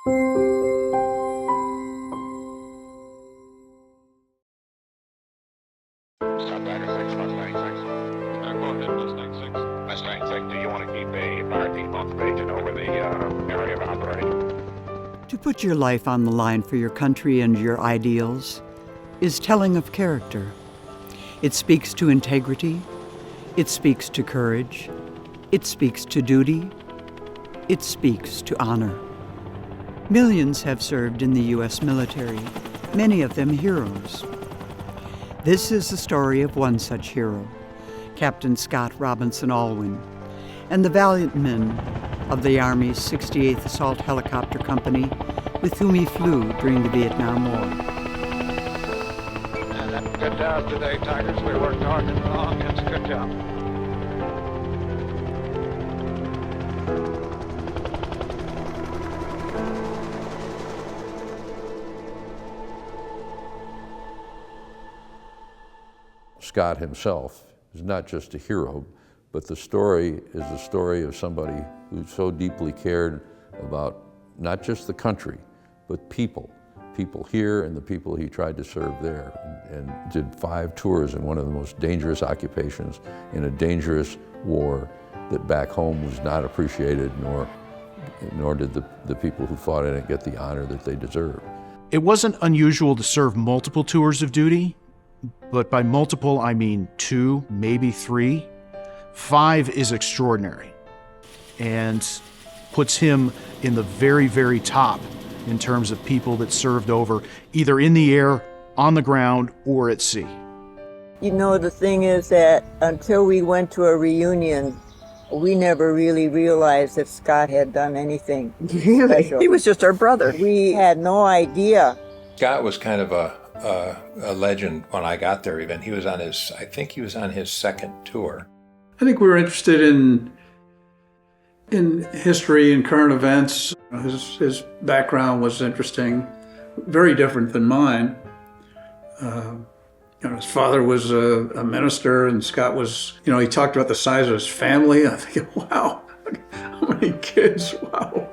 To put your life on the line for your country and your ideals is telling of character. It speaks to integrity, it speaks to courage, it speaks to duty, it speaks to honor. Millions have served in the U.S. military, many of them heroes. This is the story of one such hero, Captain Scott Alwin, and the valiant men of the Army's 68th Assault Helicopter Company with whom he flew during the Vietnam War. And that's a good job today, Tigers. We worked hard and long. It's a good job. Scott himself is not just a hero, but the story is the story of somebody who so deeply cared about not just the country, but people here and the people he tried to serve there, and did 5 tours in one of the most dangerous occupations in a dangerous war that back home was not appreciated, nor did the people who fought in it get the honor that they deserved. It wasn't unusual to serve multiple tours of duty, but by multiple I mean 2, maybe 3. 5 is extraordinary and puts him in the very, very top in terms of people that served over, either in the air, on the ground, or at sea. You know, the thing is that until we went to a reunion, we never really realized that Scott had done anything special. He was just our brother. We had no idea. Scott was kind of a legend when I got there even. He was on his, I think he was on his 2nd tour. I think we were interested in history and current events. His background was interesting, very different than mine. His father was a minister, and Scott was, he talked about the size of his family. I think, wow, how many kids? Wow,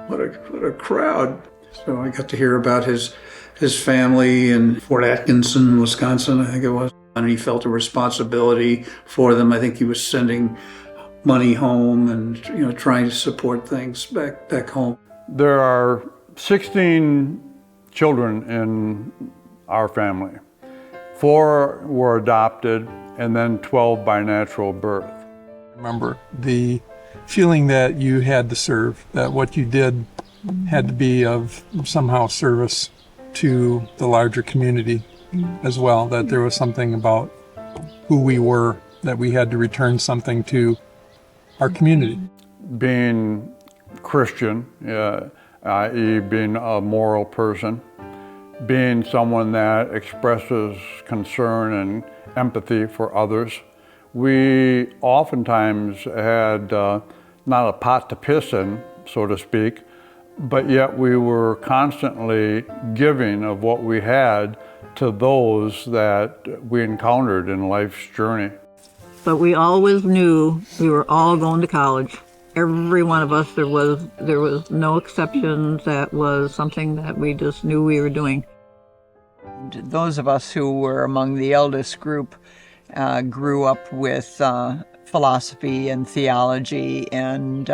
what a crowd. So I got to hear about his family in Fort Atkinson, Wisconsin, I think it was. And he felt a responsibility for them. I think he was sending money home and trying to support things back home. There are 16 children in our family. 4 were adopted, and then 12 by natural birth. I remember the feeling that you had to serve, that what you did had to be of somehow service to the larger community as well, that there was something about who we were, that we had to return something to our community. Being Christian, i.e. being a moral person, being someone that expresses concern and empathy for others, we oftentimes had not a pot to piss in, so to speak, but yet we were constantly giving of what we had to those that we encountered in life's journey. But we always knew we were all going to college. Every one of us, there was no exceptions. That was something that we just knew we were doing. Those of us who were among the eldest group grew up with philosophy and theology and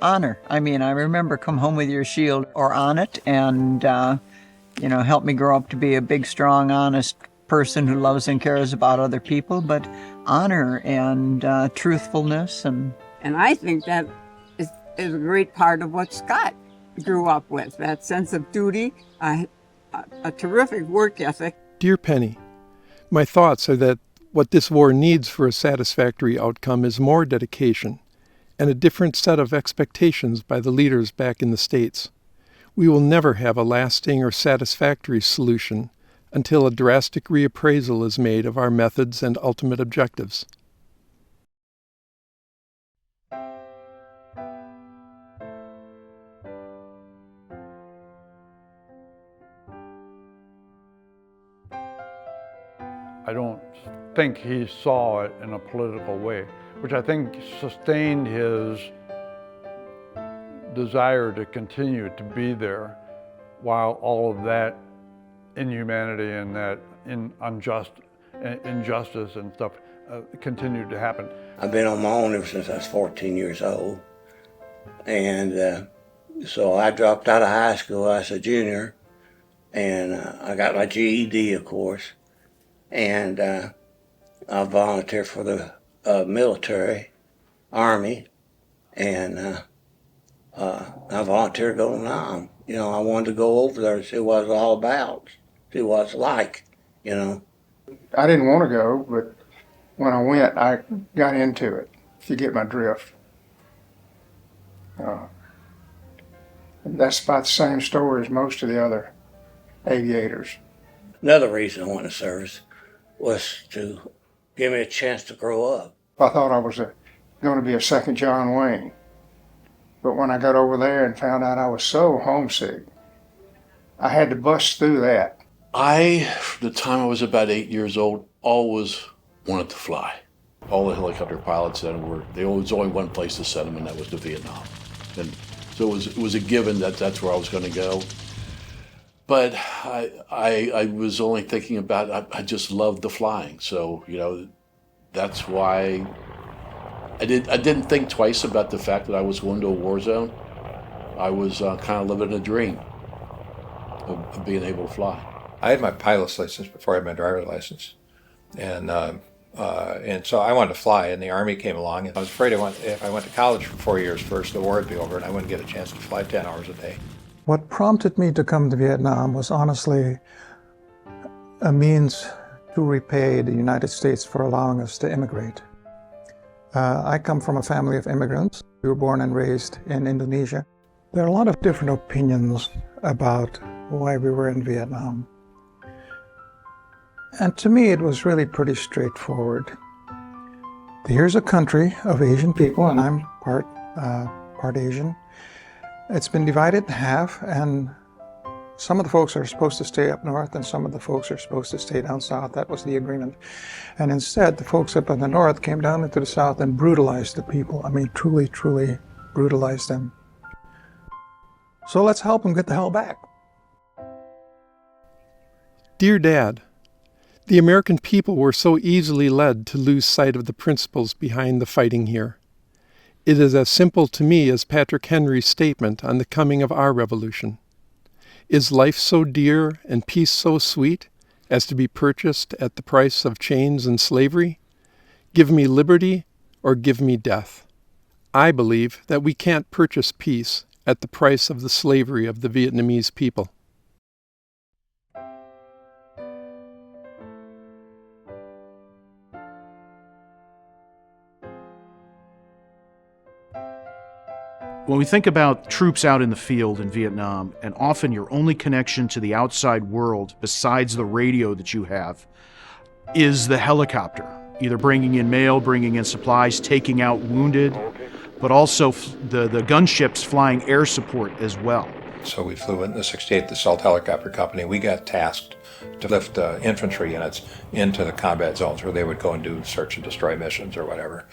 honor. I mean, I remember come home with your shield or on it, and helped me grow up to be a big, strong, honest person who loves and cares about other people, but honor and truthfulness. And I think that is a great part of what Scott grew up with, that sense of duty, a terrific work ethic. Dear Penny, my thoughts are that what this war needs for a satisfactory outcome is more dedication and a different set of expectations by the leaders back in the States. We will never have a lasting or satisfactory solution until a drastic reappraisal is made of our methods and ultimate objectives. I don't think he saw it in a political way, which I think sustained his desire to continue to be there while all of that inhumanity and that injustice and stuff continued to happen. I've been on my own ever since I was 14 years old. And so I dropped out of high school. I was a junior. And I got my GED, of course. And I volunteered for the military, Army. And I volunteered to go to Nam. You know, I wanted to go over there and see what it was all about, see what it's like, you know. I didn't want to go, but when I went, I got into it, if you get my drift. That's about the same story as most of the other aviators. Another reason I went to service was to give me a chance to grow up. I thought I was going to be a second John Wayne. But when I got over there and found out I was so homesick, I had to bust through that. From the time I was about 8 years old, always wanted to fly. All the helicopter pilots then there was only one place to send them, and that was to Vietnam. And so it was a given that that's where I was going to go. But I was only thinking about, I just loved the flying. So, you know, that's why I didn't think twice about the fact that I was going to a war zone. I was kind of living a dream of being able to fly. I had my pilot's license before I had my driver's license. And so I wanted to fly, and the Army came along. And I was afraid if I went to college for 4 years first, the war would be over, and I wouldn't get a chance to fly 10 hours a day. What prompted me to come to Vietnam was honestly a means to repay the United States for allowing us to immigrate. I come from a family of immigrants. We were born and raised in Indonesia. There are a lot of different opinions about why we were in Vietnam. And to me, it was really pretty straightforward. Here's a country of Asian people, and I'm part Asian. It's been divided in half, and some of the folks are supposed to stay up north, and some of the folks are supposed to stay down south. That was the agreement. And instead, the folks up in the north came down into the south and brutalized the people. I mean, truly, truly brutalized them. So let's help them get the hell back. Dear Dad, the American people were so easily led to lose sight of the principles behind the fighting here. It is as simple to me as Patrick Henry's statement on the coming of our revolution. Is life so dear and peace so sweet as to be purchased at the price of chains and slavery? Give me liberty or give me death. I believe that we can't purchase peace at the price of the slavery of the Vietnamese people. When we think about troops out in the field in Vietnam, and often your only connection to the outside world, besides the radio that you have, is the helicopter, either bringing in mail, bringing in supplies, taking out wounded, but also the gunships flying air support as well. So we flew in the 68th Assault Helicopter Company. We got tasked to lift infantry units into the combat zones where they would go and do search and destroy missions or whatever.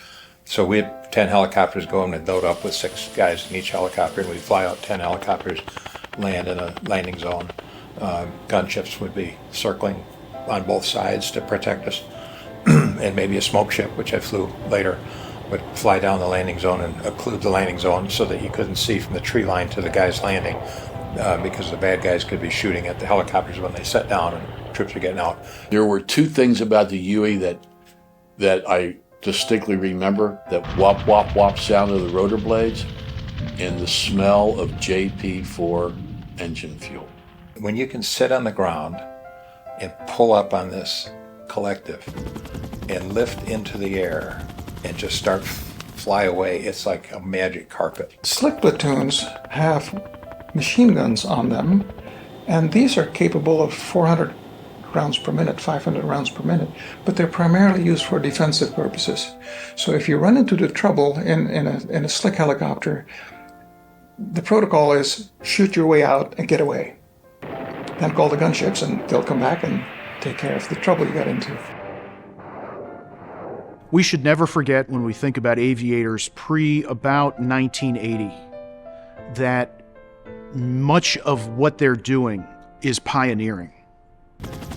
So we had 10 helicopters going and load up with 6 guys in each helicopter, and we'd fly out 10 helicopters, land in a landing zone. Gunships would be circling on both sides to protect us, and maybe a smoke ship, which I flew later, would fly down the landing zone and occlude the landing zone so that you couldn't see from the tree line to the guys landing, because the bad guys could be shooting at the helicopters when they set down and troops were getting out. There were 2 things about the Huey that I distinctly remember: that whop, whop, whop sound of the rotor blades and the smell of JP4 engine fuel. When you can sit on the ground and pull up on this collective and lift into the air and just start fly away, it's like a magic carpet. Slick platoons have machine guns on them, and these are capable of 400 rounds per minute, 500 rounds per minute, but they're primarily used for defensive purposes. So if you run into the trouble in a slick helicopter, the protocol is shoot your way out and get away. Then call the gunships and they'll come back and take care of the trouble you got into. We should never forget, when we think about aviators pre about 1980, that much of what they're doing is pioneering.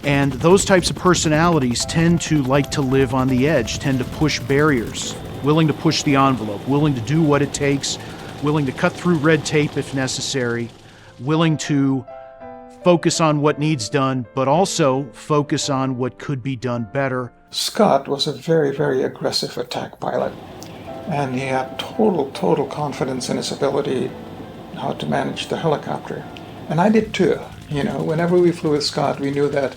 And those types of personalities tend to like to live on the edge, tend to push barriers, willing to push the envelope, willing to do what it takes, willing to cut through red tape if necessary, willing to focus on what needs done, but also focus on what could be done better. Scott was a very, very aggressive attack pilot, and he had total confidence in his ability how to manage the helicopter. And I did too. Whenever we flew with Scott, we knew that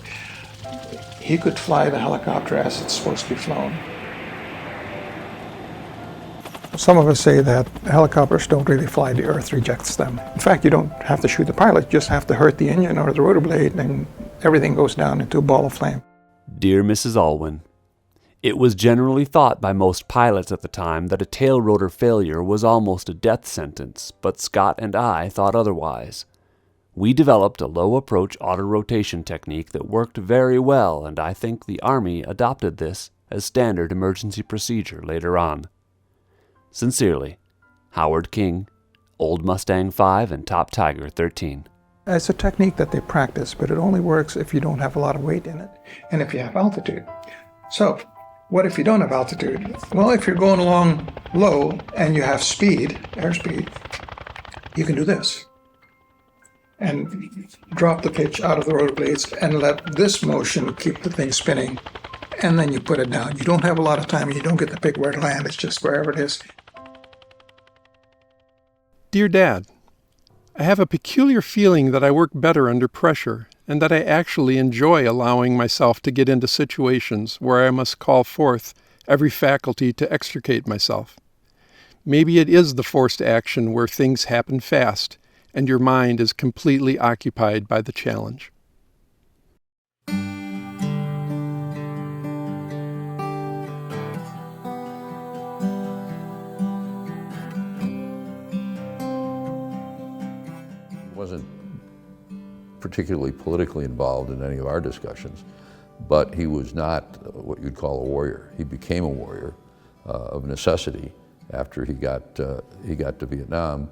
he could fly the helicopter as it's supposed to be flown. Some of us say that helicopters don't really fly, the earth rejects them. In fact, you don't have to shoot the pilot, you just have to hurt the engine or the rotor blade, and everything goes down into a ball of flame. Dear Mrs. Alwin, it was generally thought by most pilots at the time that a tail rotor failure was almost a death sentence, but Scott and I thought otherwise. We developed a low-approach auto-rotation technique that worked very well, and I think the Army adopted this as standard emergency procedure later on. Sincerely, Howard King, Old Mustang 5 and Top Tiger 13. It's a technique that they practice, but it only works if you don't have a lot of weight in it and if you have altitude. So, what if you don't have altitude? Well, if you're going along low and you have speed, airspeed, you can do this. And drop the pitch out of the rotor blades and let this motion keep the thing spinning. And then you put it down. You don't have a lot of time. You don't get to pick where to land. It's just wherever it is. Dear Dad, I have a peculiar feeling that I work better under pressure and that I actually enjoy allowing myself to get into situations where I must call forth every faculty to extricate myself. Maybe it is the forced action where things happen fast and your mind is completely occupied by the challenge. Wasn't particularly politically involved in any of our discussions, but he was not what you'd call a warrior. He became a warrior of necessity after he got to Vietnam,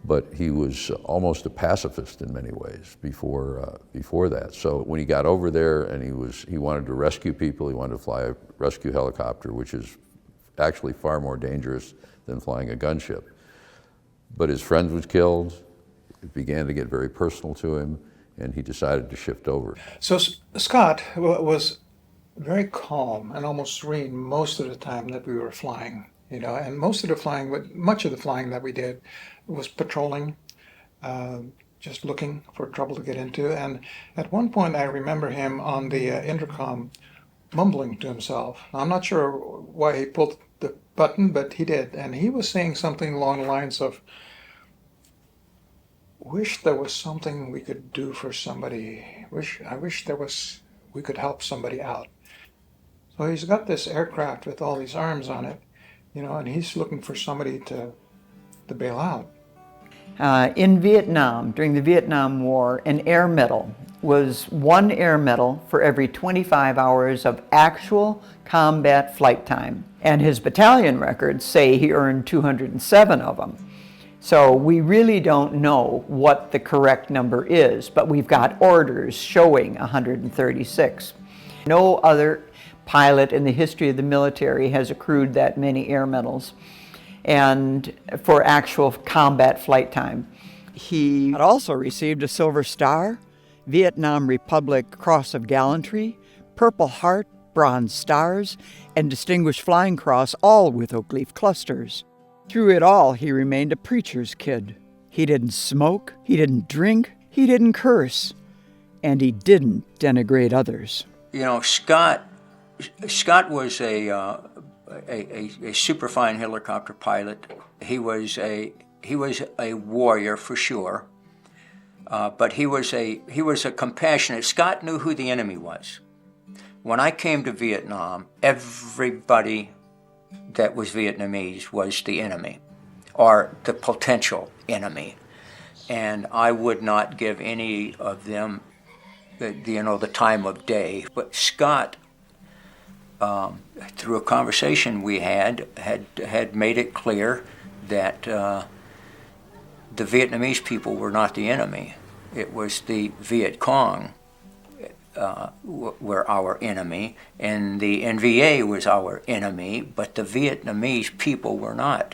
but he was almost a pacifist in many ways before that. So when he got over there and he wanted to rescue people, he wanted to fly a rescue helicopter, which is actually far more dangerous than flying a gunship. But his friend was killed. It began to get very personal to him, and he decided to shift over. So Scott was very calm and almost serene most of the time that we were flying, and much of the flying that we did was patrolling, just looking for trouble to get into. And at one point I remember him on the intercom mumbling to himself. I'm not sure why he pulled the button, but he did. And he was saying something along the lines of, wish there was something we could do for somebody. I wish we could help somebody out. So he's got this aircraft with all these arms on it, and he's looking for somebody to bail out. In Vietnam, during the Vietnam War, an air medal was 1 air medal for every 25 hours of actual combat flight time. And his battalion records say he earned 207 of them. So we really don't know what the correct number is, but we've got orders showing 136. No other pilot in the history of the military has accrued that many air medals, and for actual combat flight time. He also received a Silver Star, Vietnam Republic Cross of Gallantry, Purple Heart, Bronze Stars, and Distinguished Flying Cross, all with oak leaf clusters. Through it all, he remained a preacher's kid. He didn't smoke, he didn't drink, he didn't curse, and he didn't denigrate others. Scott was a superfine helicopter pilot. He was a warrior for sure, but he was a compassionate. Scott knew who the enemy was. When I came to Vietnam, everybody that was Vietnamese was the enemy, or the potential enemy, and I would not give any of them the time of day. But Scott, through a conversation we had made it clear that the Vietnamese people were not the enemy. It was the Viet Cong were our enemy, and the NVA was our enemy, but the Vietnamese people were not.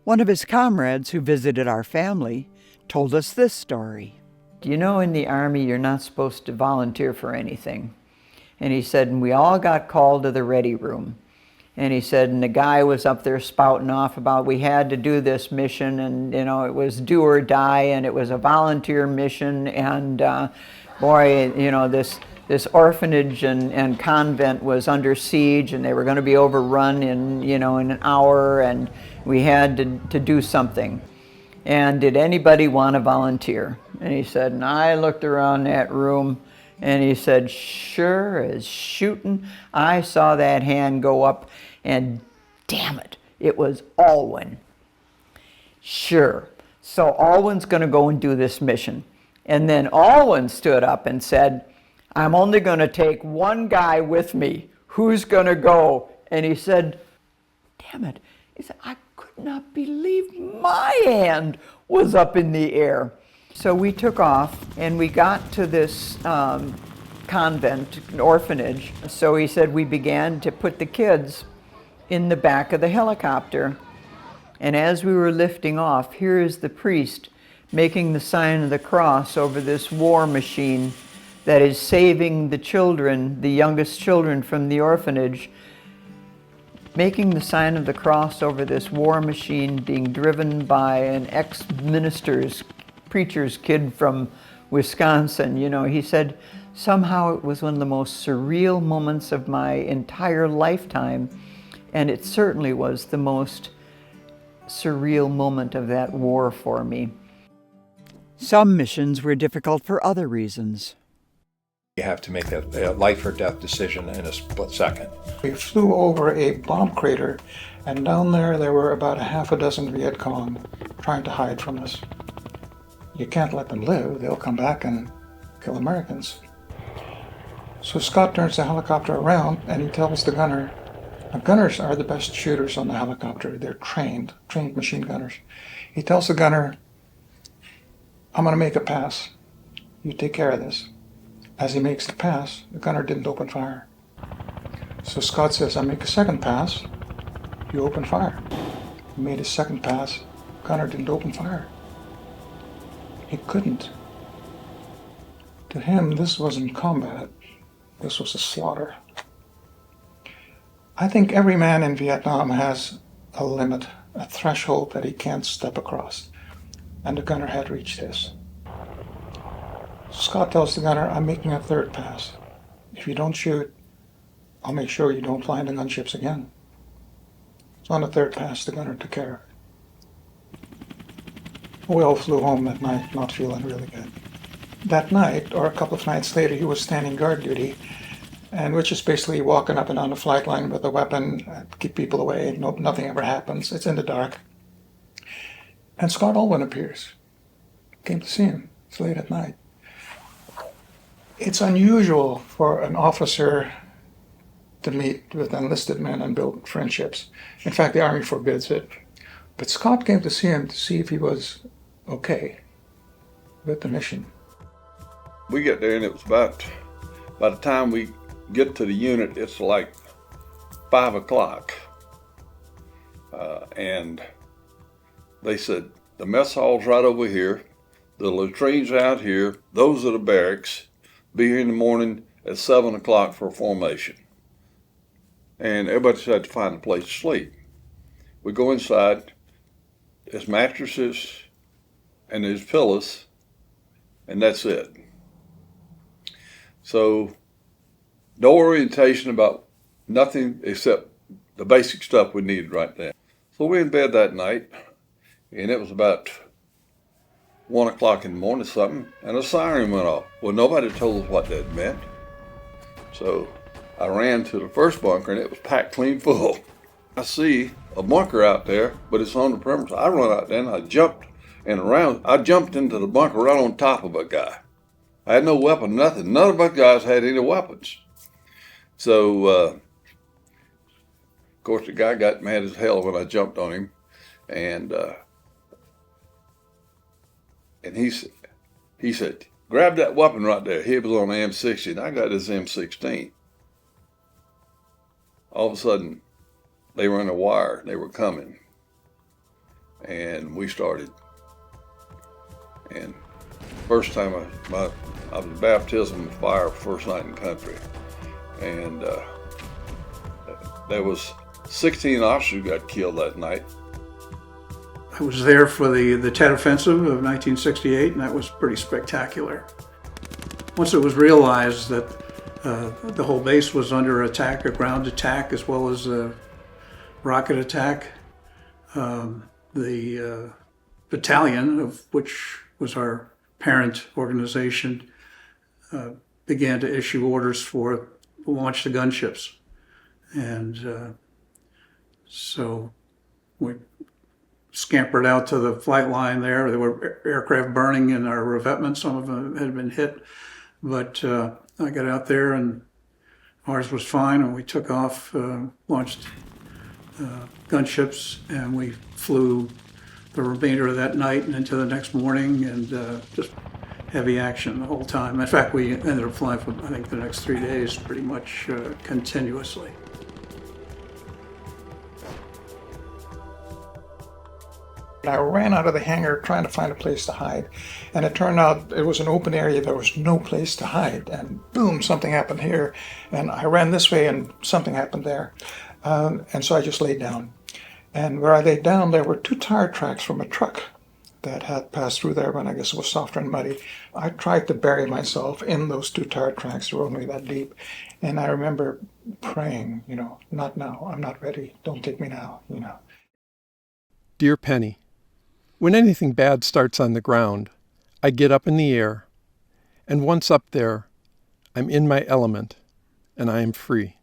One of his comrades who visited our family told us this story. You know, in the Army, you're not supposed to volunteer for anything. And he said, and we all got called to the ready room. And he said, and the guy was up there spouting off about we had to do this mission, and you know, it was do or die, and it was a volunteer mission, and boy, you know, this orphanage and convent was under siege, and they were going to be overrun in, you know, in an hour, and we had to do something. And did anybody want to volunteer? And he said, and I looked around that room, and he said, sure as shooting, I saw that hand go up, and damn it, it was Alwin. Sure. So Alwin's going to go and do this mission. And then Alwin stood up and said, I'm only going to take one guy with me. Who's going to go? And he said, damn it. He said, I could not believe my hand was up in the air. So we took off, and we got to this convent, an orphanage. So he said we began to put the kids in the back of the helicopter. And as we were lifting off, here is the priest making the sign of the cross over this war machine that is saving the children, the youngest children from the orphanage, making the sign of the cross over this war machine being driven by an ex-minister's, preacher's kid from Wisconsin. You know, he said, somehow it was one of the most surreal moments of my entire lifetime, and it certainly was the most surreal moment of that war for me. Some missions were difficult for other reasons. You have to make a life or death decision in a split second. We flew over a bomb crater, and down there were about a half a dozen Viet Cong trying to hide from us. You can't let them live. They'll come back and kill Americans. So Scott turns the helicopter around, and he tells the gunner, now, gunners are the best shooters on the helicopter. They're trained machine gunners. He tells the gunner, I'm going to make a pass. You take care of this. As he makes the pass, the gunner didn't open fire. So Scott says, I make a second pass, you open fire. He made his second pass, gunner didn't open fire. He couldn't. To him, this wasn't combat. This was a slaughter. I think every man in Vietnam has a limit, a threshold that he can't step across. And the gunner had reached his. Scott tells the gunner, I'm making a third pass. If you don't shoot, I'll make sure you don't fly into gunships again. So on the third pass, the gunner took care of it. We all flew home that night, not feeling really good. That night, or a couple of nights later, he was standing guard duty, and which is basically walking up and down the flight line with a weapon, keep people away, nothing ever happens, it's in the dark. And Scott Alwin appears. Came to see him. It's late at night. It's unusual for an officer to meet with enlisted men and build friendships. In fact, the Army forbids it. But Scott came to see him to see if he was okay with the mission. We get there, and it was by the time we get to the unit, it's like 5 o'clock. And they said, the mess hall's right over here, the latrine's out here, those are the barracks, be here in the morning at 7 o'clock for formation. And everybody had to find a place to sleep. We go inside, there's mattresses and there's pillows, and that's it. So no orientation about nothing except the basic stuff we needed right then. So we're in bed that night, and it was about 1 o'clock in the morning or something, and a siren went off. Well, nobody told us what that meant. So I ran to the first bunker, and it was packed clean full. I see a bunker out there, but it's on the perimeter. I run out there, and I jumped into the bunker right on top of a guy. I had no weapon, nothing. None of my guys had any weapons. So, of course, the guy got mad as hell when I jumped on him, and And he said, grab that weapon right there. He was on the M60, and I got his M16. All of a sudden, they were on a wire. They were coming. And we started. And first time I was baptism of fire first night in country. And there was 16 officers who got killed that night. I was there for the Tet Offensive of 1968, and that was pretty spectacular. Once it was realized that the whole base was under attack, a ground attack as well as a rocket attack, the battalion, of which was our parent organization, began to issue orders for launch the gunships. And so we scampered out to the flight line there. There were aircraft burning in our revetment. Some of them had been hit. But I got out there and ours was fine, and we took off, launched gunships, and we flew the remainder of that night and into the next morning, and just heavy action the whole time. In fact, we ended up flying for, I think, the next 3 days pretty much continuously. I ran out of the hangar trying to find a place to hide, and it turned out it was an open area. There was no place to hide, and boom, something happened here, and I ran this way and something happened there, and so I just laid down. And where I laid down, there were 2 tire tracks from a truck that had passed through there when I guess it was softer and muddy. I tried to bury myself in those 2 tire tracks. They were only that deep, and I remember praying, not now, I'm not ready, don't take me now, Dear Penny, when anything bad starts on the ground, I get up in the air, and once up there, I'm in my element, and I am free.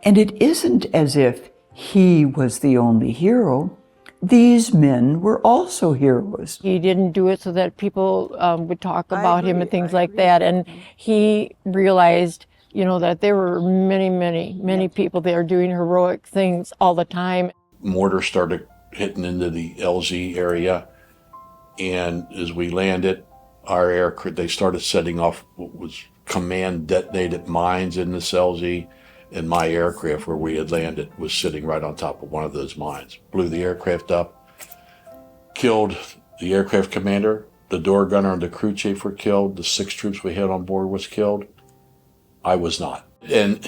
And it isn't as if he was the only hero. These men were also heroes. He didn't do it so that people would talk about him and things like that. And he realized, that there were many people there doing heroic things all the time. Mortar started hitting into the LZ area. And as we landed, our aircraft, they started setting off what was command detonated mines in this LZ. And my aircraft where we had landed was sitting right on top of one of those mines. Blew the aircraft up, killed the aircraft commander, the door gunner and the crew chief were killed, the 6 troops we had on board was killed. I was not. And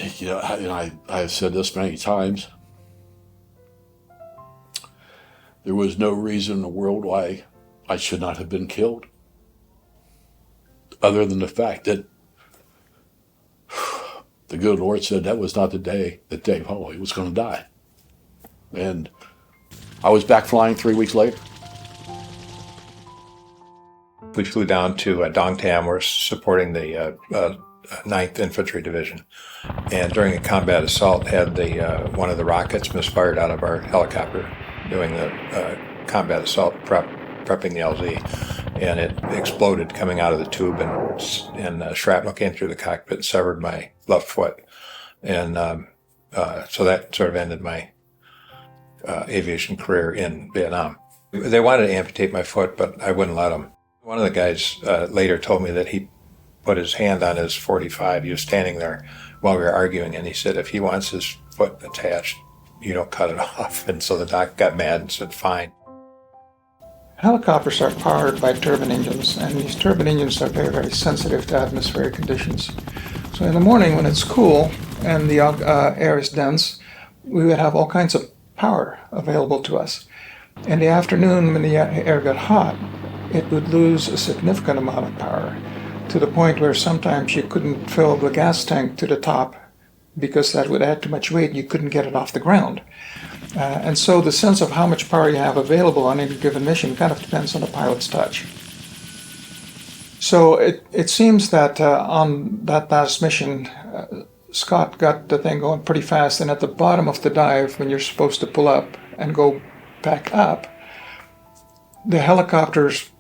I've said this many times, there was no reason in the world why I should not have been killed, other than the fact that the good Lord said that was not the day that Dave Holloway was going to die. And I was back flying 3 weeks later. We flew down to Dongtam. We're supporting the 9th Infantry Division. And during a combat assault, had one of the rockets misfired out of our helicopter doing the combat assault prepping the LZ. And it exploded coming out of the tube, and shrapnel came through the cockpit and severed my left foot. And so that sort of ended my aviation career in Vietnam. They wanted to amputate my foot, but I wouldn't let them. One of the guys later told me that he put his hand on his .45. He was standing there while we were arguing, and he said, if he wants his foot attached, you don't cut it off. And so the doc got mad and said, fine. Helicopters are powered by turbine engines, and these turbine engines are very, very sensitive to atmospheric conditions. So in the morning when it's cool and the air is dense, we would have all kinds of power available to us. In the afternoon when the air got hot, it would lose a significant amount of power, to the point where sometimes you couldn't fill the gas tank to the top because that would add too much weight and you couldn't get it off the ground. And so the sense of how much power you have available on any given mission kind of depends on the pilot's touch. So it seems that on that last mission, Scott got the thing going pretty fast, and at the bottom of the dive, when you're supposed to pull up and go back up, the helicopters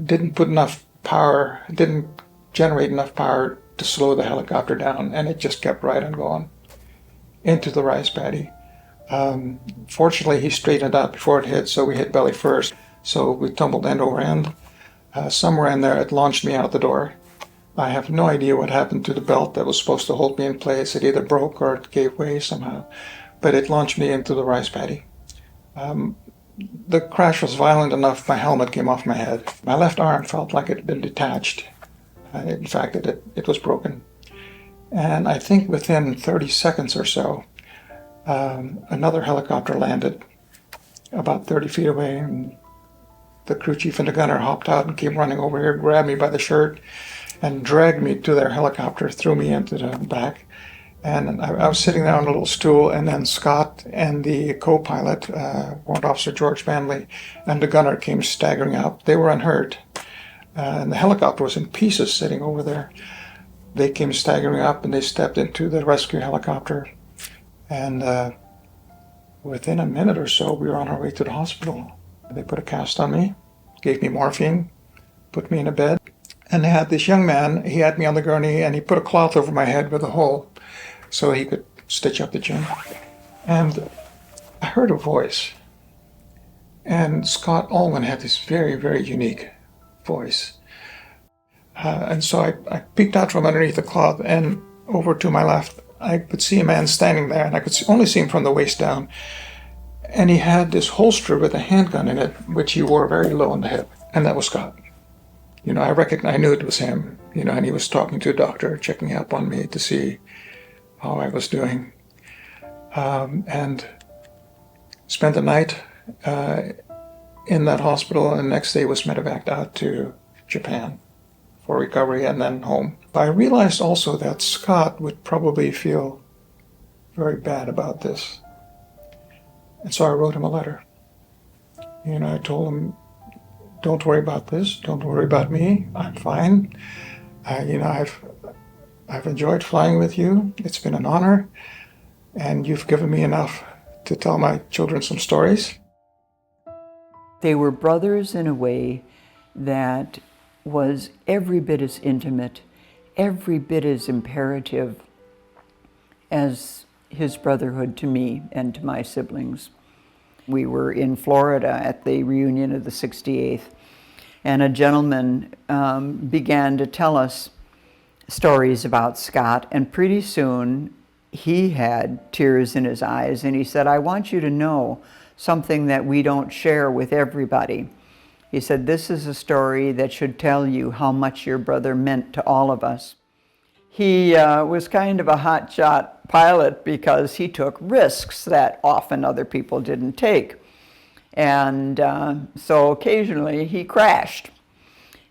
didn't put enough power, didn't generate enough power to slow the helicopter down, and it just kept right on going into the rice paddy. Fortunately, he straightened out before it hit, so we hit belly first. So we tumbled end over end. Somewhere in there, it launched me out the door. I have no idea what happened to the belt that was supposed to hold me in place. It either broke or it gave way somehow, but it launched me into the rice paddy. The crash was violent enough, my helmet came off my head. My left arm felt like it had been detached. In fact, it was broken. And I think within 30 seconds or so, another helicopter landed about 30 feet away, and the crew chief and the gunner hopped out and came running over here, grabbed me by the shirt, and dragged me to their helicopter, threw me into the back. And I was sitting there on a little stool, and then Scott and the co-pilot, Warrant Officer George Manley, and the gunner came staggering up. They were unhurt, and the helicopter was in pieces sitting over there. They came staggering up, and they stepped into the rescue helicopter. And within a minute or so, we were on our way to the hospital. They put a cast on me, gave me morphine, put me in a bed. And they had this young man, he had me on the gurney, and he put a cloth over my head with a hole so he could stitch up the chin. And I heard a voice. And Scott Alwin had this very, very unique voice. And so I peeked out from underneath the cloth, and over to my left, I could see a man standing there, and I could only see him from the waist down. And he had this holster with a handgun in it, which he wore very low on the hip. And that was Scott. You know, I knew it was him, you know, and he was talking to a doctor, checking up on me to see how I was doing. And spent the night in that hospital, and the next day was medevaced out to Japan for recovery and then home. But I realized also that Scott would probably feel very bad about this. And so I wrote him a letter. You know, I told him, don't worry about this. Don't worry about me. I'm fine. You know, I've enjoyed flying with you. It's been an honor. And you've given me enough to tell my children some stories. They were brothers in a way that was every bit as intimate, every bit as imperative as his brotherhood to me and to my siblings. We were in Florida at the reunion of the 68th, and a gentleman began to tell us stories about Scott, and pretty soon he had tears in his eyes, and he said, I want you to know something that we don't share with everybody. He said, this is a story that should tell you how much your brother meant to all of us. He was kind of a hotshot pilot because he took risks that often other people didn't take. And so occasionally he crashed.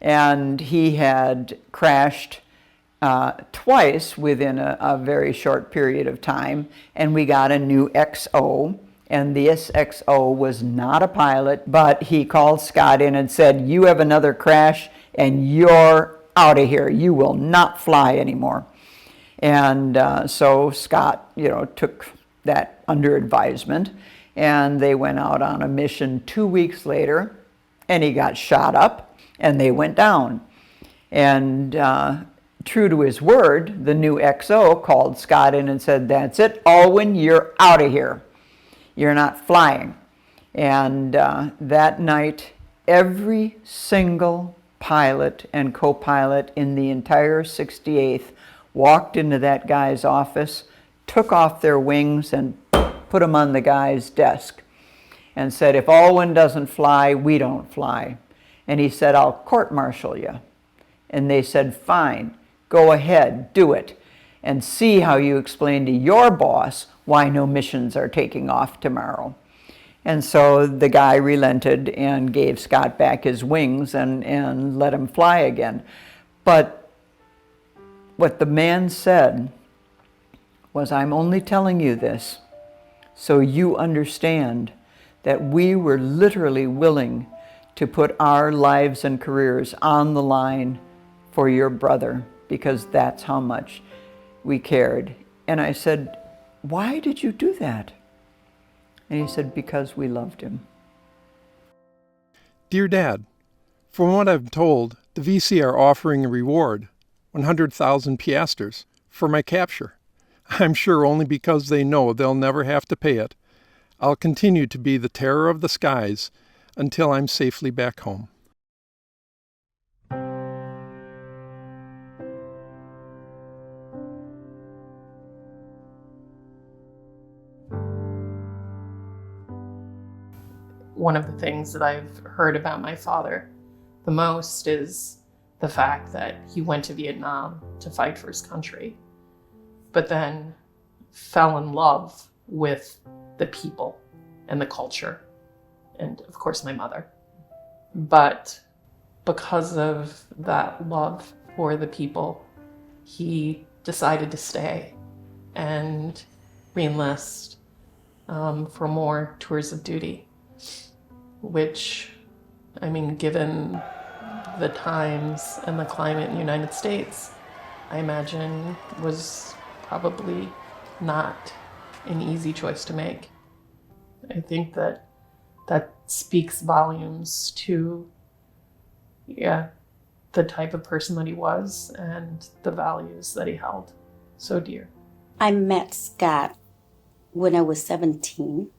And he had crashed twice within a very short period of time. And we got a new XO. And this XO was not a pilot, but he called Scott in and said, you have another crash and you're out of here. You will not fly anymore. And so Scott, you know, took that under advisement, and they went out on a mission 2 weeks later, and he got shot up, and they went down. And true to his word, the new XO called Scott in and said, that's it, Alwin, you're out of here. You're not flying. And that night, every single pilot and co-pilot in the entire 68th walked into that guy's office, took off their wings and put them on the guy's desk and said, if Alwin doesn't fly, we don't fly. And he said, I'll court-martial you. And they said, fine, go ahead, do it, and see how you explain to your boss why no missions are taking off tomorrow. And so the guy relented and gave Scott back his wings and let him fly again. But what the man said was, I'm only telling you this so you understand that we were literally willing to put our lives and careers on the line for your brother, because that's how much we cared. And I said, why did you do that? And he said, because we loved him. Dear Dad, from what I'm told, the VC are offering a reward. 100,000 piastres, for my capture. I'm sure only because they know they'll never have to pay it. I'll continue to be the terror of the skies until I'm safely back home. One of the things that I've heard about my father the most is the fact that he went to Vietnam to fight for his country, but then fell in love with the people and the culture, and of course my mother. But because of that love for the people, he decided to stay and re-enlist for more tours of duty, which, I mean, given the times and the climate in the United States, I imagine was probably not an easy choice to make. I think that speaks volumes to, the type of person that he was and the values that he held so dear. I met Scott when I was 17.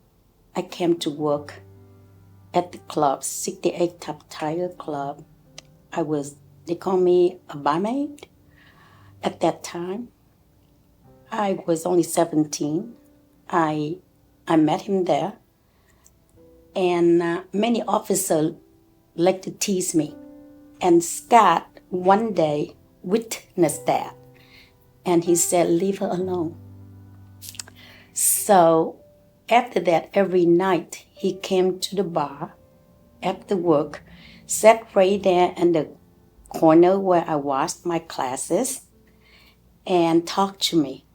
I came to work at the club, 68th Top Tiger Club. They call me a barmaid at that time. I was only 17. I met him there. And many officers like to tease me. And Scott one day witnessed that. And he said, leave her alone. So after that, every night he came to the bar after work, sat right there in the corner where I watched my classes and talked to me.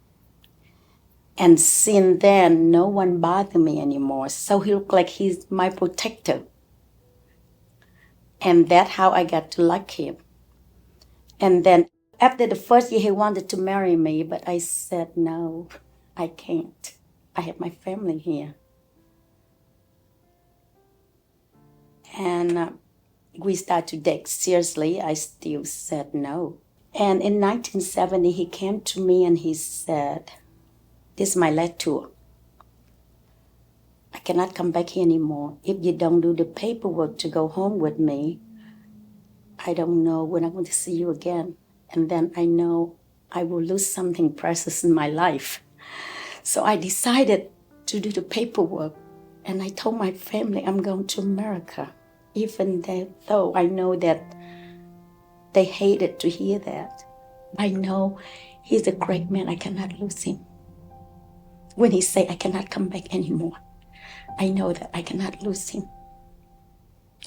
And since then, no one bothered me anymore. So he looked like he's my protector. And that's how I got to like him. And then after the first year, he wanted to marry me, but I said, no, I can't. I have my family here. And we started to date seriously. I still said no. And in 1970, he came to me and he said, this is my last tour. I cannot come back here anymore. If you don't do the paperwork to go home with me, I don't know when I'm going to see you again. And then I know I will lose something precious in my life. So I decided to do the paperwork. And I told my family I'm going to America. Even though I know that they hated to hear that. I know he's a great man. I cannot lose him. When he say I cannot come back anymore, I know that I cannot lose him.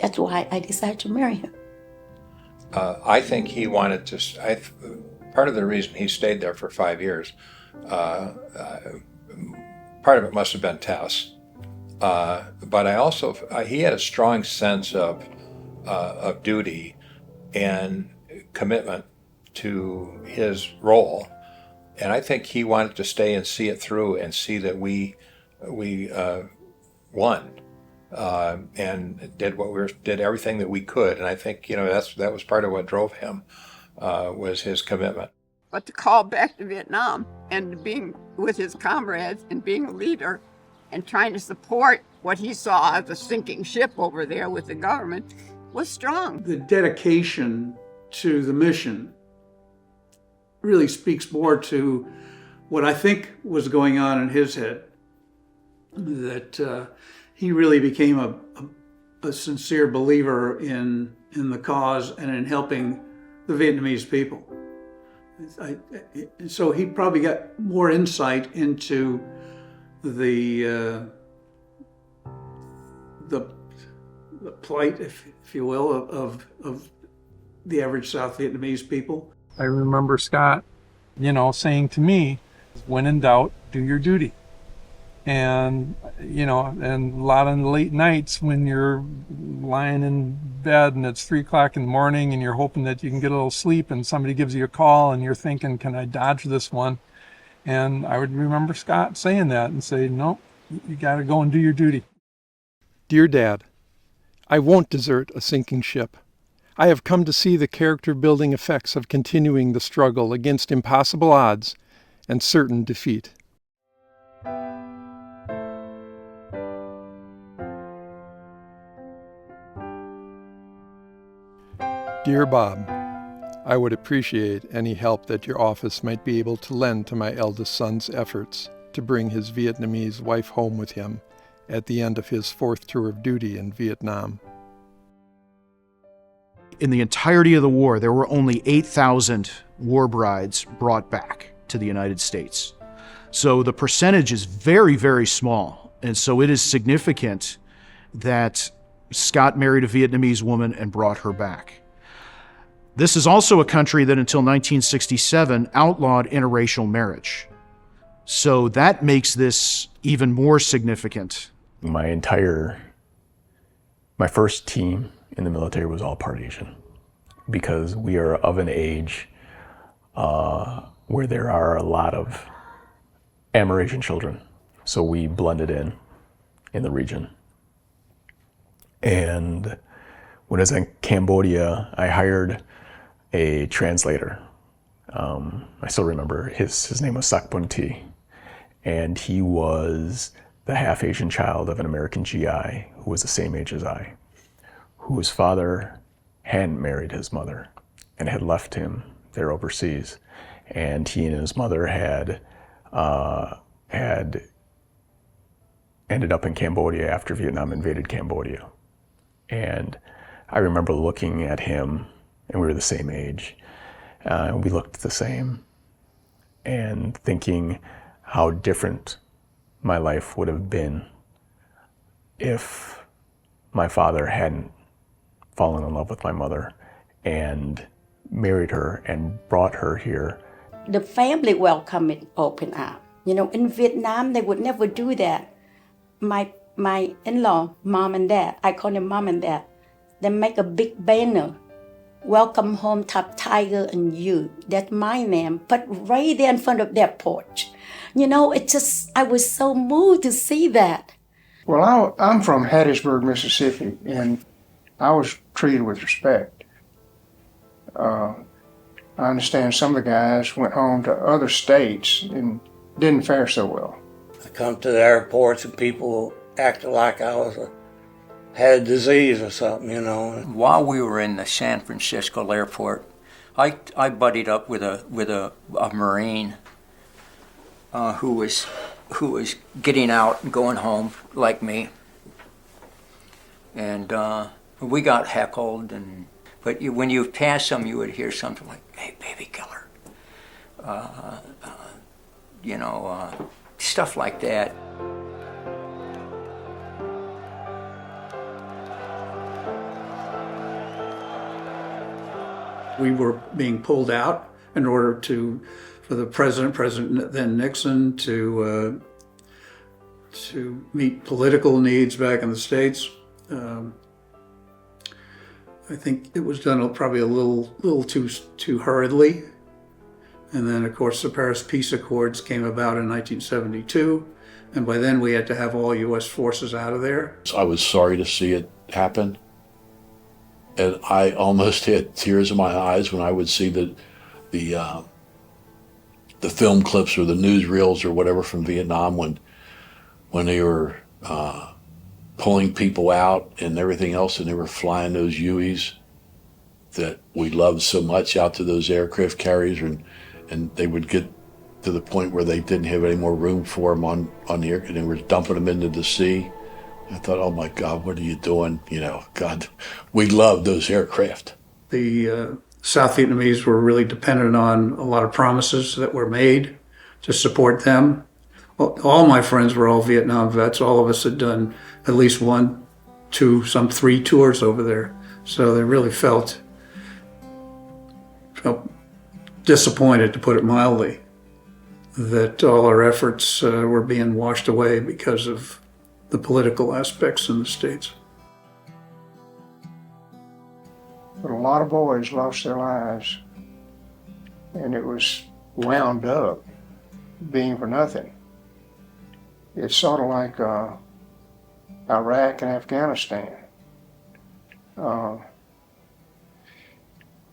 That's why I decided to marry him. I think he wanted to, part of the reason he stayed there for 5 years, part of it must have been Tess. But I also, he had a strong sense of duty and commitment to his role. And I think he wanted to stay and see it through and see that we won and did everything that we could. And I think, that was part of what drove him, was his commitment. But to call back to Vietnam and being with his comrades and being a leader and trying to support what he saw as a sinking ship over there with the government was strong. The dedication to the mission really speaks more to what I think was going on in his head, that he really became a sincere believer in the cause and in helping the Vietnamese people. So he probably got more insight into the plight, if you will, of the average South Vietnamese people. I remember Scott, saying to me, when in doubt, do your duty. And, and a lot of the late nights when you're lying in bed and it's 3 o'clock in the morning and you're hoping that you can get a little sleep and somebody gives you a call and you're thinking, can I dodge this one? And I would remember Scott saying that and say, no, you got to go and do your duty. Dear Dad, I won't desert a sinking ship. I have come to see the character-building effects of continuing the struggle against impossible odds and certain defeat. Dear Bob, I would appreciate any help that your office might be able to lend to my eldest son's efforts to bring his Vietnamese wife home with him at the end of his 4th tour of duty in Vietnam. In the entirety of the war, there were only 8,000 war brides brought back to the United States. So the percentage is very, very small. And so it is significant that Scott married a Vietnamese woman and brought her back. This is also a country that until 1967 outlawed interracial marriage. So that makes this even more significant. My first team in the military was all part Asian, because we are of an age where there are a lot of Amerasian children. So we blended in the region. And when I was in Cambodia, I hired a translator. I still remember his name was Sak Bun Thi, and he was the half Asian child of an American GI who was the same age as I, whose father hadn't married his mother and had left him there overseas. And he and his mother had ended up in Cambodia after Vietnam invaded Cambodia. And I remember looking at him, and we were the same age. We looked the same, and thinking how different my life would have been if my father hadn't fallen in love with my mother and married her and brought her here. The family welcomed it open arms. You know, in Vietnam, they would never do that. My in-law, mom and dad, I call them mom and dad, they make a big banner, "Welcome home, Top Tiger and you." That's my name, put right there in front of their porch. You know, I was so moved to see that. Well, I'm from Hattiesburg, Mississippi, and I was treated with respect. I understand some of the guys went home to other states and didn't fare so well. I come to the airports and people acted like I had a disease or something, you know. While we were in the San Francisco airport, I buddied up with a Marine who was getting out and going home like me, and we got heckled. But when you pass them, you would hear something like, "Hey, baby killer," stuff like that. We were being pulled out in order for the President then Nixon, to meet political needs back in the States. I think it was done probably a little too hurriedly. And then, of course, the Paris Peace Accords came about in 1972, and by then we had to have all U.S. forces out of there. I was sorry to see it happen, and I almost had tears in my eyes when I would see the film clips or the newsreels or whatever from Vietnam when they were pulling people out and everything else, and they were flying those Hueys that we loved so much out to those aircraft carriers, and they would get to the point where they didn't have any more room for them on the air, and they were dumping them into the sea. I thought, oh my God, what are you doing? You know, God, we loved those aircraft. The South Vietnamese were really dependent on a lot of promises that were made to support them. All my friends were all Vietnam vets. All of us had done at least 1, 2, some 3 tours over there. So they really felt disappointed, to put it mildly, that all our efforts were being washed away because of the political aspects in the States. But a lot of boys lost their lives, and it was wound up being for nothing. It's sort of like Iraq and Afghanistan.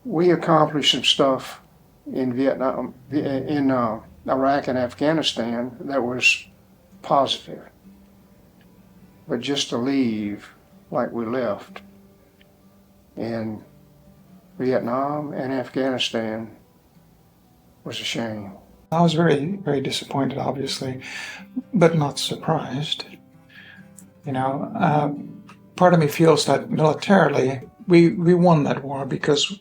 we accomplished some stuff in Vietnam, in Iraq and Afghanistan that was positive. But just to leave like we left in Vietnam and Afghanistan was a shame. I was very, very disappointed, obviously, but not surprised. You know, part of me feels that militarily we won that war because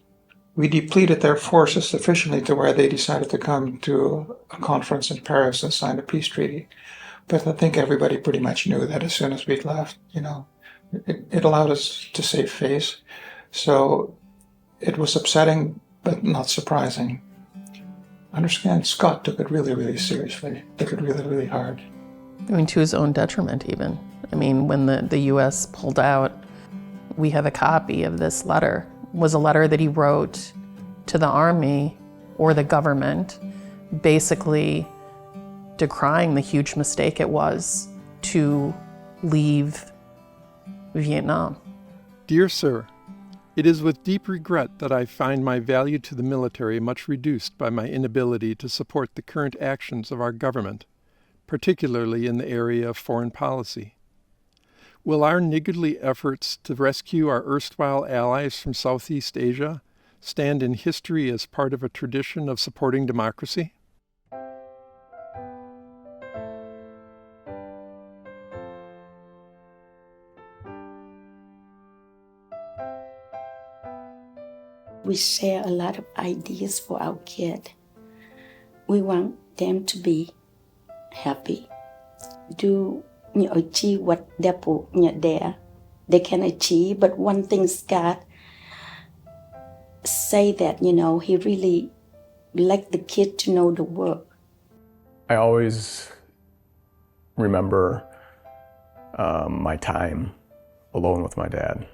we depleted their forces sufficiently to where they decided to come to a conference in Paris and sign a peace treaty. But I think everybody pretty much knew that as soon as we'd left, you know, it allowed us to save face. So it was upsetting, but not surprising. I understand Scott took it really, really seriously, took it really, really hard. I mean, to his own detriment, even. I mean, when the U.S. pulled out, we have a copy of this letter. It was a letter that he wrote to the Army or the government, basically decrying the huge mistake it was to leave Vietnam. Dear Sir, it is with deep regret that I find my value to the military much reduced by my inability to support the current actions of our government, particularly in the area of foreign policy. Will our niggardly efforts to rescue our erstwhile allies from Southeast Asia stand in history as part of a tradition of supporting democracy? We share a lot of ideas for our kid. We want them to be happy, achieve what they can achieve. But one thing Scott say that, he really like the kid to know the work. I always remember my time alone with my dad.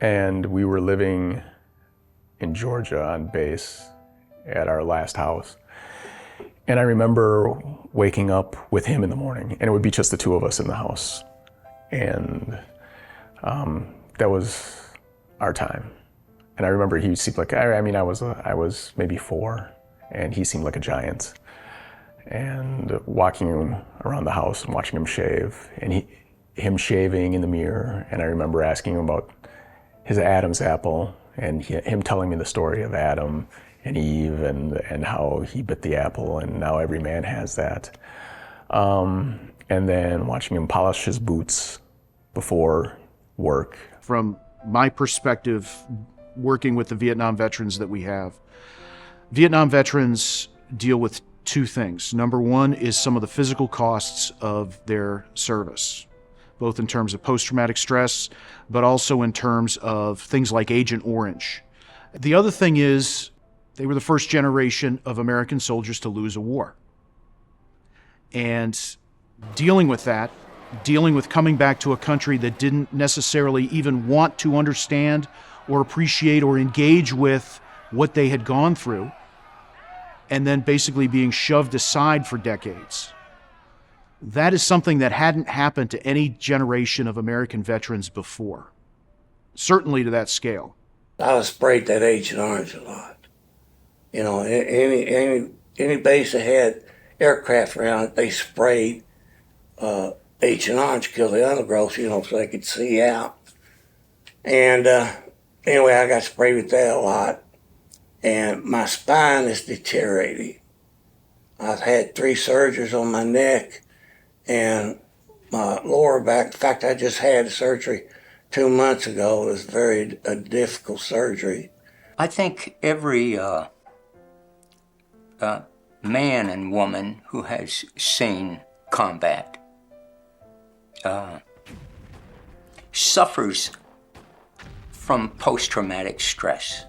And we were living in Georgia on base at our last house. And I remember waking up with him in the morning, and it would be just the two of us in the house. And that was our time. And I remember he seemed like, I was maybe 4, and he seemed like a giant. And walking around the house and watching him shave, and him shaving in the mirror. And I remember asking him about his Adam's apple, and him telling me the story of Adam and Eve and how he bit the apple, and now every man has that. And then watching him polish his boots before work. From my perspective, working with the Vietnam veterans that we have, Vietnam veterans deal with two things. Number one is some of the physical costs of their service, both in terms of post-traumatic stress, but also in terms of things like Agent Orange. The other thing is they were the first generation of American soldiers to lose a war. And dealing with that, dealing with coming back to a country that didn't necessarily even want to understand or appreciate or engage with what they had gone through, and then basically being shoved aside for decades. That is something that hadn't happened to any generation of American veterans before, certainly to that scale. I was sprayed that Agent Orange a lot. Any base that had aircraft around it, they sprayed Agent Orange, kill the undergrowth, so they could see out. And anyway, I got sprayed with that a lot. And my spine is deteriorating. I've had 3 surgeries on my neck and my lower back. In fact, I just had surgery 2 months ago. It was a difficult surgery. I think every man and woman who has seen combat suffers from post-traumatic stress.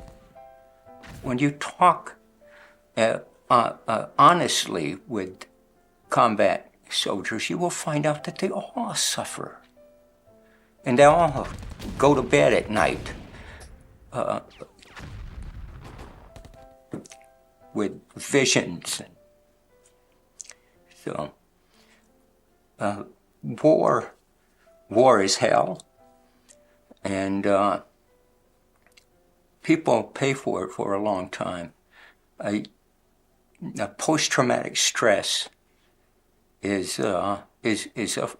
When you talk honestly with combat soldiers, you will find out that they all suffer. And they all go to bed at night with visions. So, war is hell. And people pay for it for a long time. A post-traumatic stress is a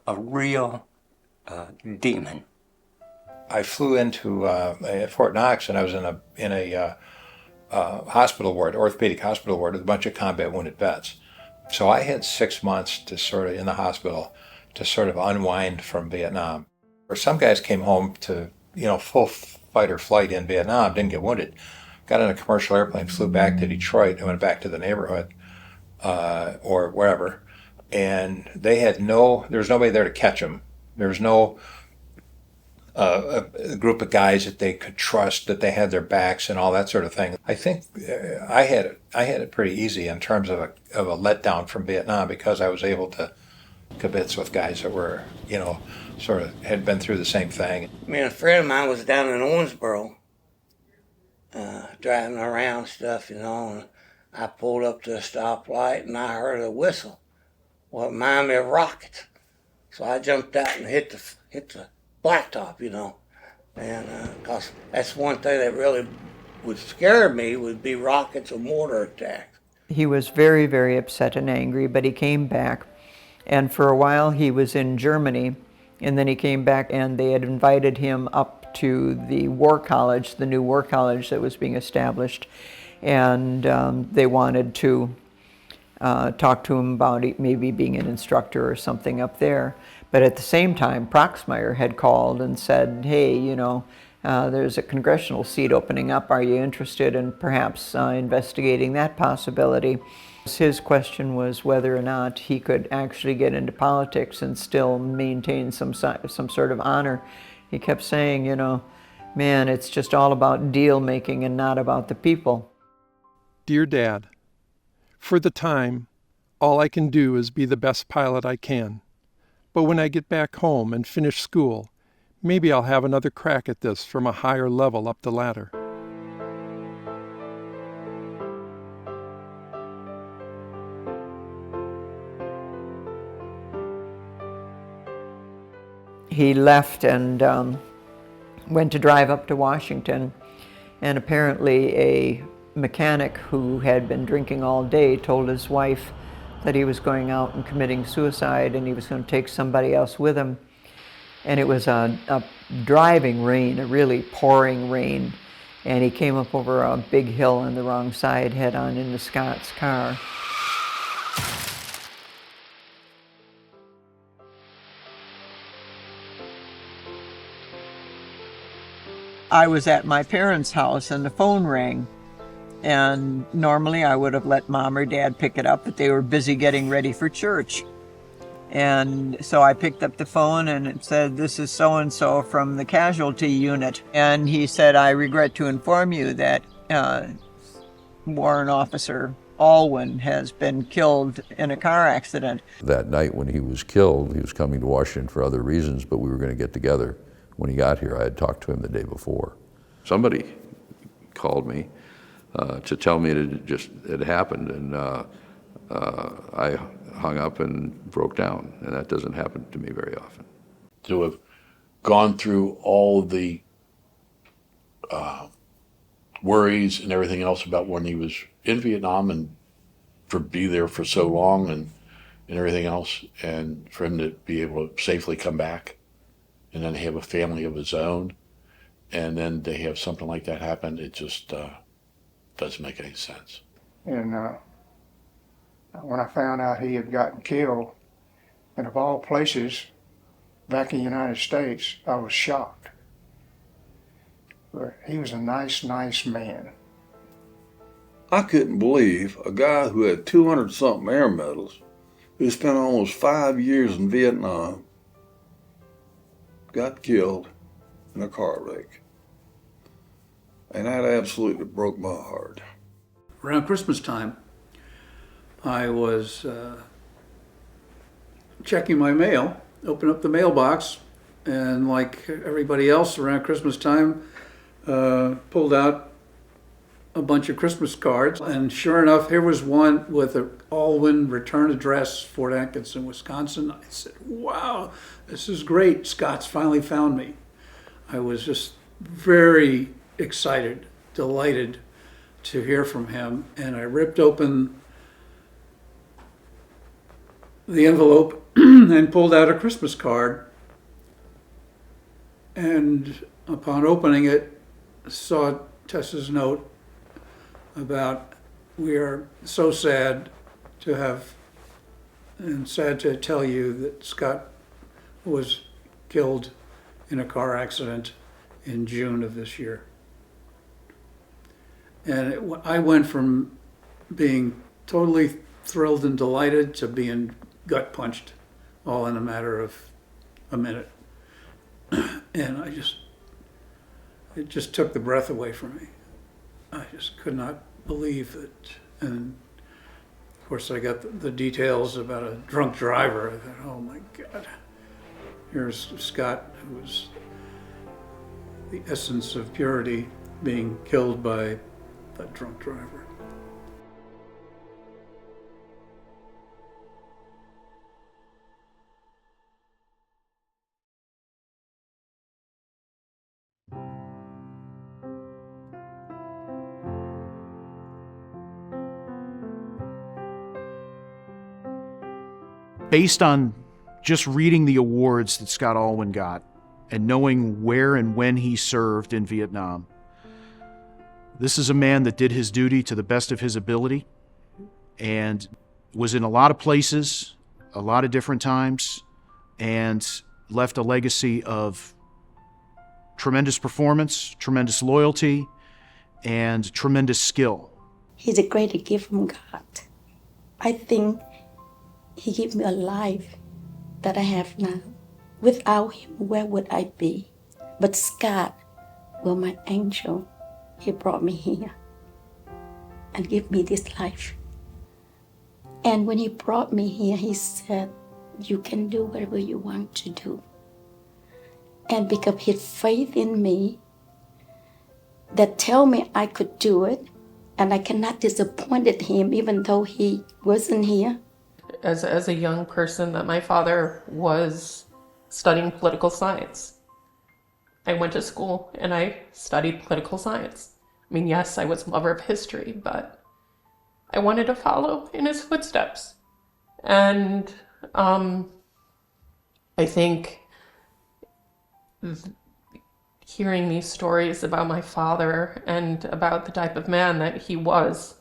real demon. I flew into Fort Knox, and I was in a hospital ward, orthopedic hospital ward, with a bunch of combat wounded vets. So I had 6 months to sort of in the hospital to sort of unwind from Vietnam. Or some guys came home to full fight or flight in Vietnam, didn't get wounded, got on a commercial airplane, flew back to Detroit, and went back to the neighborhood or wherever, and there was nobody there to catch them. There was no a group of guys that they could trust, that they had their backs and all that sort of thing. I think I had it pretty easy in terms of a letdown from Vietnam, because I was able to kibitz with guys that were, sort of had been through the same thing. I mean, a friend of mine was down in Owensboro, driving around stuff, and I pulled up to a stoplight and I heard a whistle. Well, it reminded me of rockets. So I jumped out and hit the blacktop, and because that's one thing that really would scare me, would be rockets or mortar attacks. He was very, very upset and angry, but he came back. And for a while he was in Germany, and then he came back, and they had invited him up to the war college, the new war college that was being established. And they wanted to talk to him about maybe being an instructor or something up there. But at the same time, Proxmire had called and said, hey, there's a congressional seat opening up. Are you interested in perhaps investigating that possibility? His question was whether or not he could actually get into politics and still maintain some sort of honor. He kept saying, man, it's just all about deal making and not about the people. Dear Dad, for the time, all I can do is be the best pilot I can. But when I get back home and finish school, maybe I'll have another crack at this from a higher level up the ladder. He left and went to drive up to Washington, and apparently a mechanic who had been drinking all day told his wife that he was going out and committing suicide, and he was going to take somebody else with him. And it was a driving rain, a really pouring rain, and he came up over a big hill on the wrong side, head on into Scott's car. I was at my parents' house and the phone rang, and normally I would have let Mom or Dad pick it up, but they were busy getting ready for church. And so I picked up the phone and it said, this is so-and-so from the casualty unit. And he said, I regret to inform you that Warrant Officer Alwin has been killed in a car accident. That night when he was killed, he was coming to Washington for other reasons, but we were going to get together. When he got here, I had talked to him the day before. Somebody called me to tell me it had happened, and I hung up and broke down, and that doesn't happen to me very often. To have gone through all the worries and everything else about when he was in Vietnam, and for be there for so long and everything else, and for him to be able to safely come back and then have a family of his own, and then to have something like that happen, it just doesn't make any sense. And when I found out he had gotten killed, and of all places, back in the United States, I was shocked. But he was a nice man. I couldn't believe a guy who had 200-something air medals, who spent almost 5 years in Vietnam, got killed in a car wreck. And that absolutely broke my heart. Around Christmas time, I was checking my mail, opened up the mailbox, and like everybody else around Christmas time, pulled out a bunch of Christmas cards. And sure enough, here was one with an Alwin return address, Fort Atkinson, Wisconsin. I said, wow, this is great. Scott's finally found me. I was just very excited delighted to hear from him, and I ripped open the envelope and pulled out a Christmas card, and upon opening it, saw Tessa's note about, "We are so sad to have, and sad to tell you that Scott was killed in a car accident in June of this year." And I went from being totally thrilled and delighted to being gut punched, all in a matter of a minute. And it just took the breath away from me. I just could not believe it. And of course I got the details about a drunk driver. I thought, oh my God, here's Scott, who was the essence of purity, being killed by that drunk driver. Based on just reading the awards that Scott Alwin got and knowing where and when he served in Vietnam, this is a man that did his duty to the best of his ability and was in a lot of places, a lot of different times, and left a legacy of tremendous performance, tremendous loyalty, and tremendous skill. He's a great gift from God. I think he gave me a life that I have now. Without him, where would I be? But Scott was my angel. He brought me here and gave me this life. And when he brought me here, he said, you can do whatever you want to do. And because his faith in me, that tell me I could do it, and I cannot disappoint him even though he wasn't here. As a young person, that my father was studying political science. I went to school and I studied political science. I mean, yes, I was a lover of history, but I wanted to follow in his footsteps. And I think hearing these stories about my father and about the type of man that he was,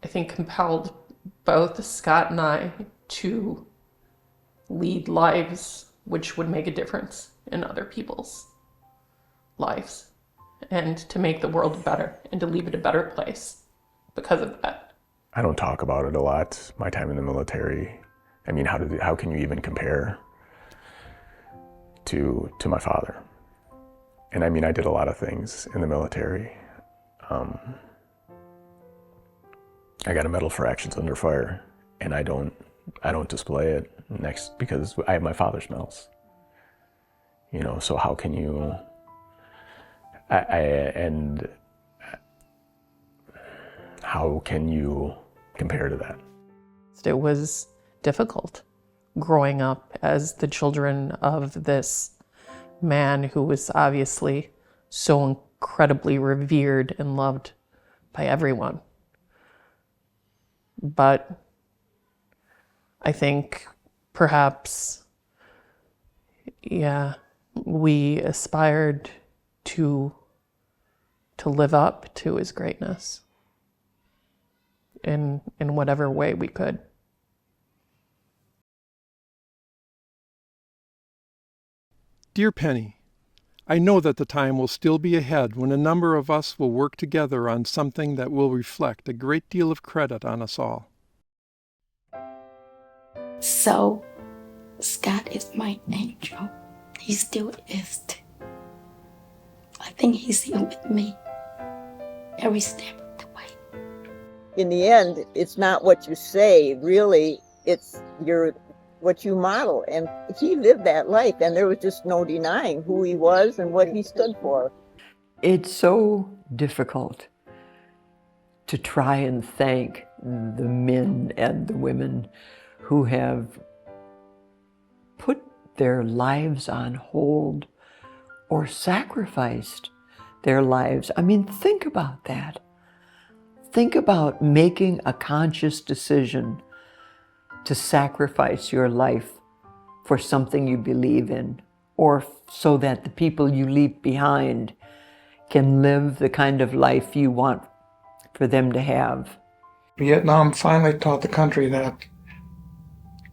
I think compelled both Scott and I to lead lives which would make a difference in other people's lives, and to make the world better and to leave it a better place because of that. I don't talk about it a lot, my time in the military. I mean, how can you even compare to my father? And I mean, I did a lot of things in the military. I got a medal for actions under fire, and I don't display it next because I have my father's medals. You know, so how can you? And how can you compare to that? It was difficult growing up as the children of this man who was obviously so incredibly revered and loved by everyone. But I think perhaps, yeah, we aspired to live up to his greatness in whatever way we could. Dear Penny, I know that the time will still be ahead when a number of us will work together on something that will reflect a great deal of credit on us all. So, Scott is my angel. He still is. I think he's here with me every step of the way. In the end, it's not what you say, really, it's what you model. And he lived that life, and there was just no denying who he was and what he stood for. It's so difficult to try and thank the men and the women who have put their lives on hold or sacrificed their lives. I mean, think about that. Think about making a conscious decision to sacrifice your life for something you believe in, or so that the people you leave behind can live the kind of life you want for them to have. Vietnam finally taught the country that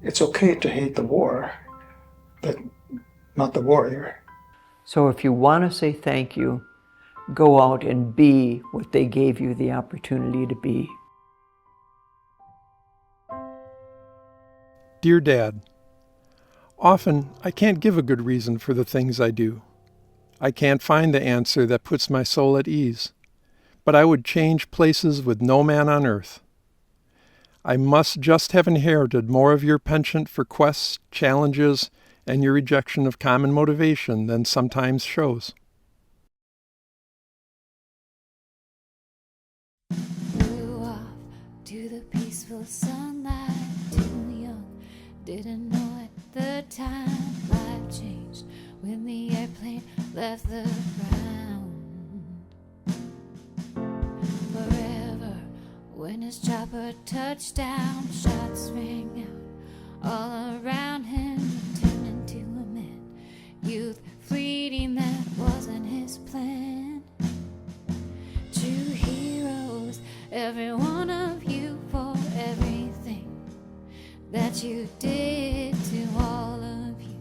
it's okay to hate the war, but not the warrior. So if you want to say thank you, go out and be what they gave you the opportunity to be. Dear Dad, often I can't give a good reason for the things I do. I can't find the answer that puts my soul at ease, but I would change places with no man on earth. I must just have inherited more of your penchant for quests, challenges, and your rejection of common motivation than sometimes shows. Flew off to the peaceful sunlight, too young, didn't know at the time. Life changed when the airplane left the ground. Forever, when his chopper touched down, shots rang out all around him, turned into a man. Youth fleeting, that wasn't his plan. True heroes, every one of you, for everything that you did to all of you,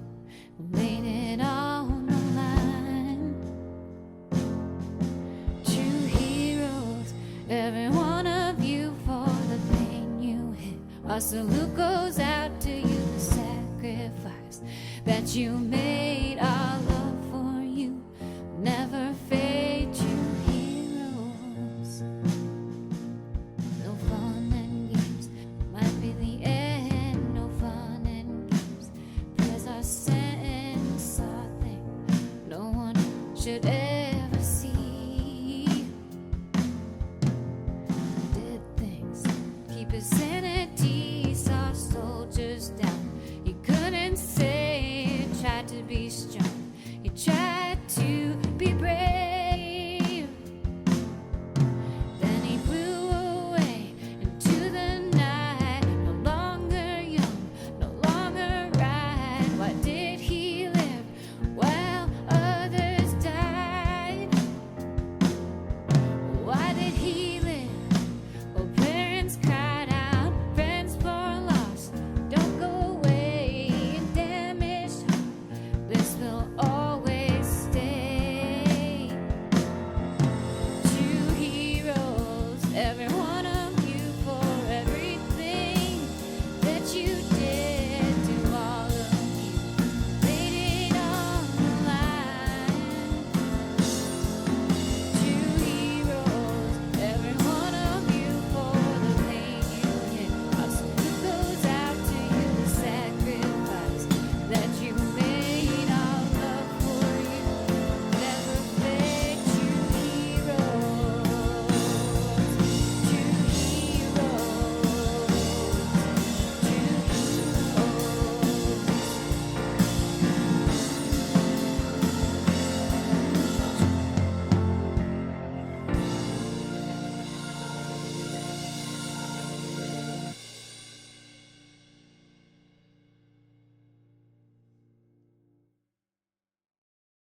laid it on the line. True heroes, every one of you, for the pain you hid. Our salute goes out to you, the sacrifice that you made. Our love for you never fade. True heroes. No fun and games might be the end. No fun and games. Prayers are sentence, a thing no one should ever see. Did things keep us in it.